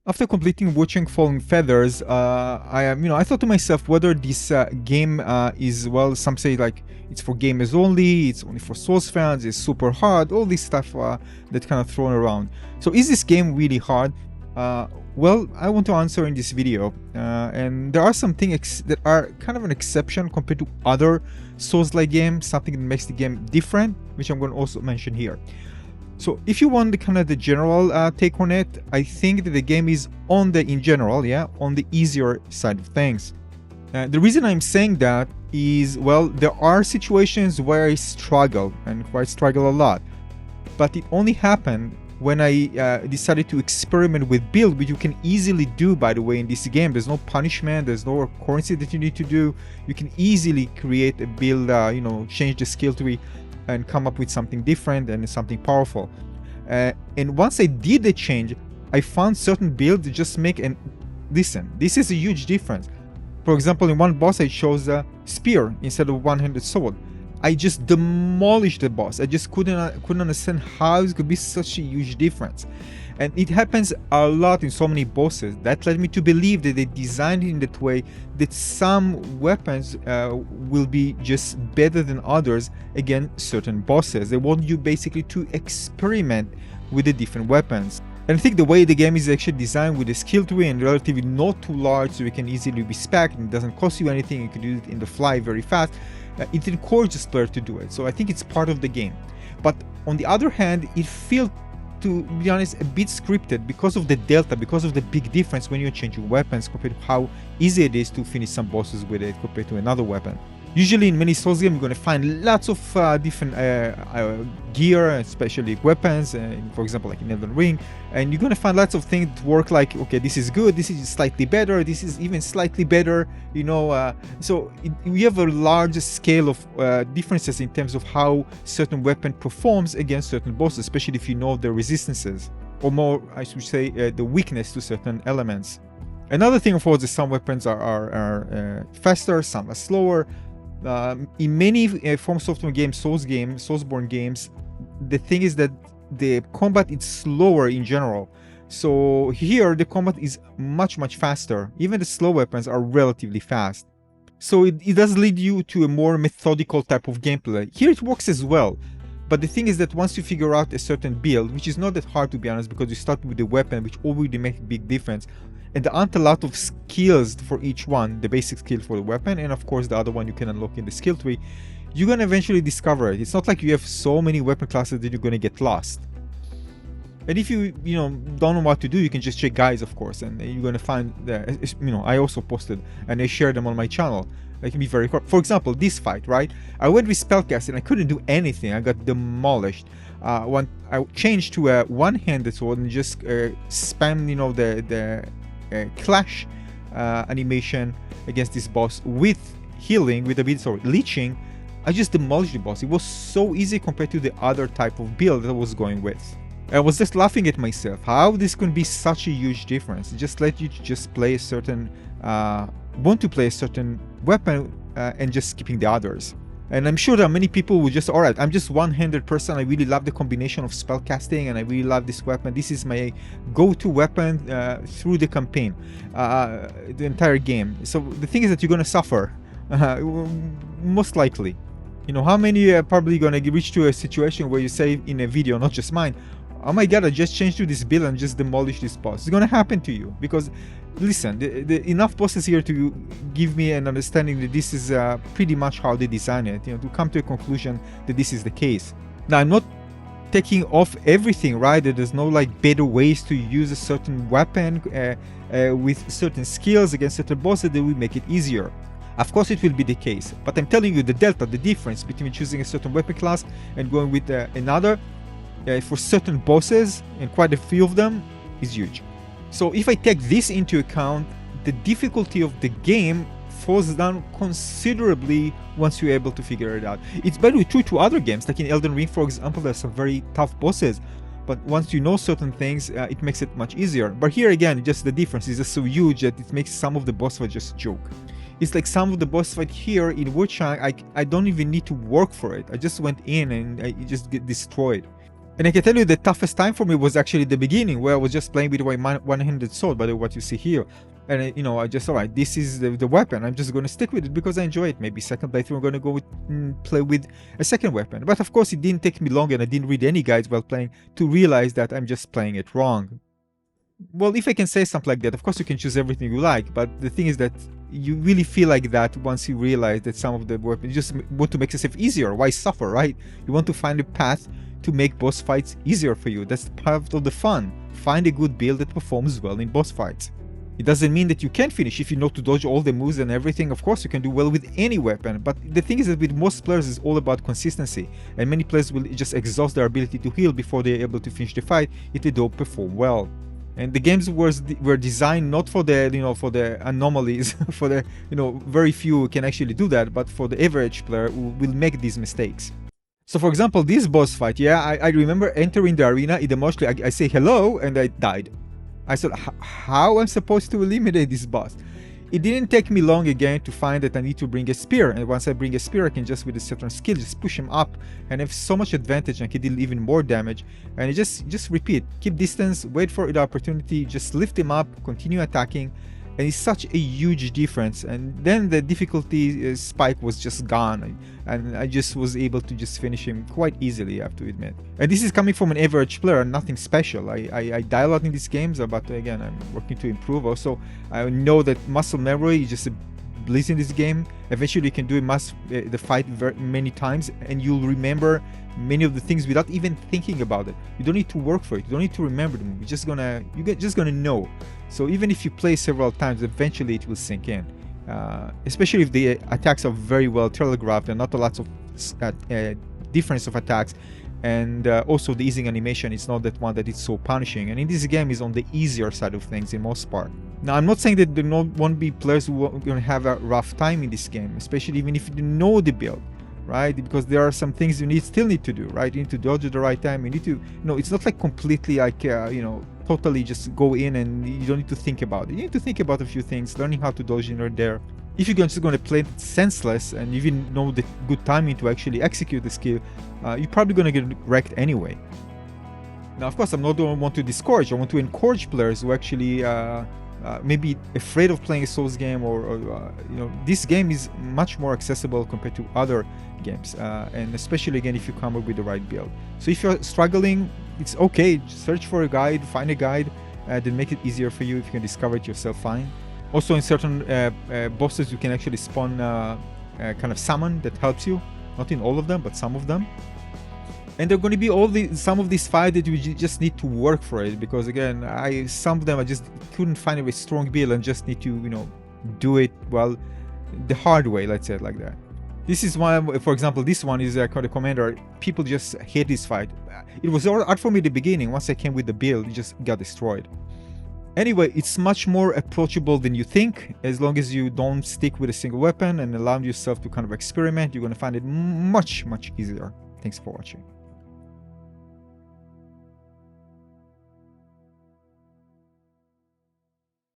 After completing Wuchang Fallen Feathers, I thought to myself whether this game is, well, some say like it's for gamers only, it's only for Souls fans, it's super hard, all this stuff that kind of thrown around. So is this game really hard? Well, I want to answer in this video, and there are some things that are kind of an exception compared to other Souls-like games, something that makes the game different, which I'm going to also mention here. So if you want the kind of the general take on it, I think that the game is on the easier side of things. The reason I'm saying that is, well, there are situations where I struggle, and where I struggle a lot, but it only happened when I decided to experiment with build, which you can easily do, by the way, in this game. There's no punishment, there's no currency that you need to do. You can easily create a build, change the skill tree and come up with something different and something powerful. And once I did the change, I found certain builds just make, and listen, this is a huge difference. For example, in one boss I chose a spear instead of one-handed sword. I just demolished the boss. I just couldn't understand how it could be such a huge difference. And it happens a lot in so many bosses. That led me to believe that they designed it in that way that some weapons will be just better than others against certain bosses. They want you basically to experiment with the different weapons. And I think the way the game is actually designed with a skill tree and relatively not too large, so it can easily be specced and it doesn't cost you anything, you can do it in the fly very fast, it encourages players to do it. So I think it's part of the game. But on the other hand, it feels, to be honest, a bit scripted because of the delta, because of the big difference when you're changing weapons compared to how easy it is to finish some bosses with it compared to another weapon. Usually in many Souls games, you're going to find lots of different gear, especially weapons, for example, like in Elden Ring, and you're going to find lots of things that work like, okay, this is good, this is slightly better, this is even slightly better, so we have a large scale of differences in terms of how certain weapon performs against certain bosses, especially if you know the resistances, or more, I should say, the weakness to certain elements. Another thing, of course, is some weapons are faster, some are slower. In many From Software games, Soulsbourne games, the thing is that the combat is slower in general. So here the combat is much faster. Even the slow weapons are relatively fast. So it does lead you to a more methodical type of gameplay. Here it works as well. But the thing is that once you figure out a certain build, which is not that hard to be honest, because you start with the weapon, which already makes a big difference, and there aren't a lot of skills for each one, the basic skill for the weapon, and of course the other one you can unlock in the skill tree, you're gonna eventually discover it. It's not like you have so many weapon classes that you're gonna get lost. And if you don't know what to do, you can just check guides, of course, and you're gonna find I also posted and I shared them on my channel. They can be very quick. For example, this fight, right? I went with spellcasting, I couldn't do anything, I got demolished. When I changed to a one-handed sword and just spam the clash animation against this boss with healing, with a bit of leeching, I just demolished the boss. It was so easy compared to the other type of build that I was going with. I was just laughing at myself, how this can be such a huge difference. It just let you to just play a certain want to play a certain weapon and just skipping the others. And I'm sure there are many people who just, alright, I'm just one-handed person, I really love the combination of spellcasting and I really love this weapon, this is my go-to weapon through the campaign, the entire game. So the thing is that you're gonna suffer, most likely. How many are probably gonna reach to a situation where you say in a video, not just mine, oh my god, I just changed to this build and just demolished this boss. It's gonna happen to you, because listen, enough bosses here to give me an understanding that this is pretty much how they design it, to come to a conclusion that this is the case. Now, I'm not taking off everything, right? That there's no like better ways to use a certain weapon with certain skills against certain bosses that will make it easier. Of course it will be the case, but I'm telling you the delta, the difference between choosing a certain weapon class and going with another for certain bosses, and quite a few of them, is huge. So if I take this into account, the difficulty of the game falls down considerably once you're able to figure it out. It's by the way true to other games, like in Elden Ring, for example, there's some very tough bosses, but once you know certain things, it makes it much easier. But here again, just the difference is just so huge that it makes some of the boss fights just a joke. It's like some of the boss fight here in Wuchang, I don't even need to work for it. I just went in and I just get destroyed. And I can tell you the toughest time for me was actually the beginning, where I was just playing with my one-handed sword, by the way, what you see here. And you know, I just, all right, this is the weapon. I'm just going to stick with it because I enjoy it. Maybe second playthrough, I'm going to go with play with a second weapon. But of course, it didn't take me long, and I didn't read any guides while playing to realize that I'm just playing it wrong. Well, if I can say something like that, of course you can choose everything you like, but the thing is that you really feel like that once you realize that some of the weapons, you just want to make yourself easier. Why suffer, right? You want to find a path to make boss fights easier for you. That's part of the fun. Find a good build that performs well in boss fights. It doesn't mean that you can't finish. If you know to dodge all the moves and everything, of course you can do well with any weapon. But the thing is that with most players, it's all about consistency. And many players will just exhaust their ability to heal before they're able to finish the fight if they don't perform well. And the games were designed not for the, you know, for the anomalies, for the, you know, very few who can actually do that, but for the average player who will make these mistakes. So for example, this boss fight, yeah, I remember entering the arena, emotionally, I say hello, and I died. I said, how I'm supposed to eliminate this boss? It didn't take me long again to find that I need to bring a spear, and once I bring a spear, I can just with a certain skill just push him up and have so much advantage and can deal even more damage. And just repeat, keep distance, wait for the opportunity, just lift him up, continue attacking, and it's such a huge difference. And then the difficulty spike was just gone, and I just was able to just finish him quite easily, I have to admit. And this is coming from an average player, nothing special. I die a lot in these games, but again, I'm working to improve. Also, I know that muscle memory is just a bliss in this game. Eventually you can do the fight many times, and you'll remember many of the things without even thinking about it. You don't need to work for it, you don't need to remember them. You're just gonna know. So even if you play several times, eventually it will sink in. Especially if the attacks are very well telegraphed and not a lot of difference of attacks, and also the easing animation is not that one that is so punishing, and in this game is on the easier side of things in most part. Now I'm not saying that there won't be players who are going to have a rough time in this game, especially even if you know the build, right? Because there are some things you still need to do, right? You need to dodge at the right time. You need to, you know, it's not like completely like you know, totally just go in and you don't need to think about it. You need to think about a few things, learning how to dodge in or there. If you're just going to play it senseless and you even know the good timing to actually execute the skill, you're probably going to get wrecked anyway. Now, of course, I'm not want to discourage. I want to encourage players who actually maybe afraid of playing a Souls game, or you know, this game is much more accessible compared to other games, and especially again if you come up with the right build. So if you're struggling, it's okay. Just search for a guide, find a guide, then make it easier for you. If you can discover it yourself, fine. Also, in certain bosses, you can actually spawn kind of summon that helps you. Not in all of them, but some of them. And there are going to be some of these fights that you just need to work for it, because again, some of them I just couldn't find a very strong build and just need to, you know, do it well the hard way, let's say it like that. This is one, for example, this one is called a commander. People just hate this fight. It was hard for me at the beginning. Once I came with the build, it just got destroyed. Anyway, it's much more approachable than you think. As long as you don't stick with a single weapon and allow yourself to kind of experiment, you're going to find it much, much easier. Thanks for watching.